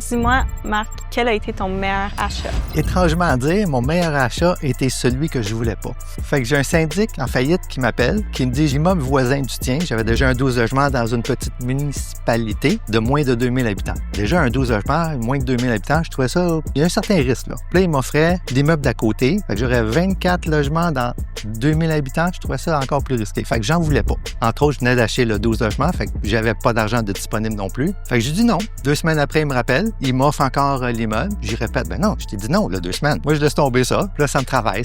Dis-moi, Marc, quel a été ton meilleur achat? Étrangement à dire, mon meilleur achat était celui que je voulais pas. Fait que j'ai un syndic en faillite qui m'appelle, qui me dit « L'immeuble voisin du tien, j'avais déjà un 12 logements dans une petite municipalité de moins de 2000 habitants. Déjà un 12 logements, moins de 2000 habitants, je trouvais ça... Il y a un certain risque, là. Puis là, il m'offrait l'immeuble d'à côté. Fait que j'aurais 24 logements dans 2000 habitants, je trouvais ça encore plus risqué. Fait que j'en voulais pas. Entre autres, je venais d'acheter le 12 logements, fait que j'avais pas d'argent de disponible non plus. Fait que j'ai dit non. 2 semaines après, il me rappelle, il m'offre encore l'immeuble. J'y répète, ben non, je t'ai dit non, là, 2 semaines. Moi, je laisse tomber ça. Puis là, ça me travaille.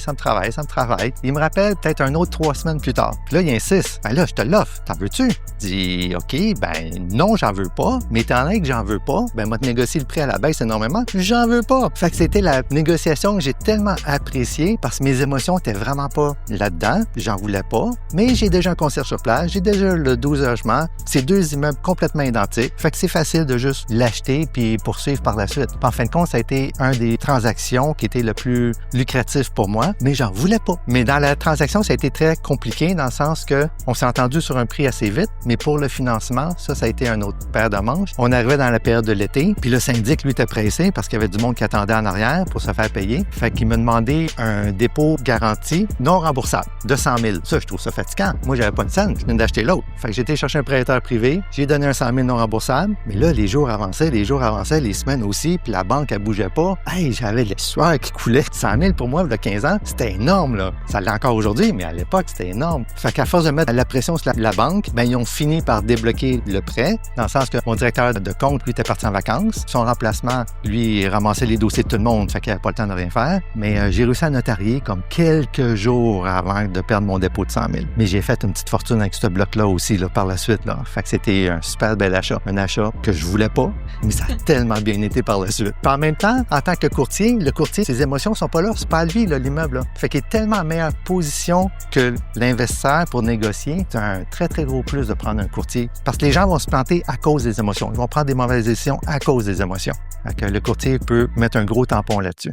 Il me rappelle peut-être un autre 3 semaines plus tard. Puis là, il insiste. Ben là, je te l'offre. T'en veux-tu? Je dis, OK, ben non, j'en veux pas. Mais étant donné que j'en veux pas, ben moi, te négocier le prix à la baisse énormément. J'en veux pas. Fait que c'était la négociation que j'ai tellement appréciée parce que mes émotions étaient vraiment pas là-dedans. J'en voulais pas. Mais j'ai déjà un concierge sur place. J'ai déjà le 12 logements. C'est 2 immeubles complètement identiques. Fait que c'est facile de juste l'acheter puis poursuivre par la suite. Puis en fin de compte, ça a été un des transactions qui était le plus lucratif pour moi, mais j'en voulais pas. Mais dans la transaction, ça a été très compliqué dans le sens que on s'est entendu sur un prix assez vite, mais pour le financement, ça a été un autre paire de manches. On arrivait dans la période de l'été, puis le syndic, lui, était pressé parce qu'il y avait du monde qui attendait en arrière pour se faire payer. Fait qu'il m'a demandé un dépôt garanti non remboursable de 100 000. Ça, je trouve ça fatigant. Moi, j'avais pas de scène, je venais d'acheter l'autre. Fait que j'ai été chercher un prêteur privé, j'ai donné un 100 000 non remboursable, mais là, les jours avançaient, les semaines aussi, puis la banque, elle bougeait pas. Hey, j'avais les sueurs qui coulaient. 100 000 pour moi, il y a 15 ans, c'était énorme, là. Ça l'est encore aujourd'hui, mais à l'époque, c'était énorme. Fait qu'à force de mettre la pression sur la banque, ben ils ont fini par débloquer le prêt, dans le sens que mon directeur de compte, lui, était parti en vacances. Son remplacement, lui, ramassait les dossiers de tout le monde, fait qu'il n'avait pas le temps de rien faire. Mais j'ai réussi à notarier comme quelques jours avant de perdre mon dépôt de 100 000. Mais j'ai fait une petite fortune avec ce bloc-là aussi, là, par la suite, là. Fait que c'était un super bel achat. Un achat que je voulais pas, mais ça a tellement bien été par la suite. Puis en même temps, en tant que courtier, le courtier, ses émotions sont pas là. C'est pas à lui, là, l'immeuble, là. Fait qu'il est tellement en meilleure position que l'investisseur pour négocier. C'est un très, très gros plus de prendre un courtier. Parce que les gens vont se planter à cause des émotions. Ils vont prendre des mauvaises décisions à cause des émotions. Fait que le courtier peut mettre un gros tampon là-dessus.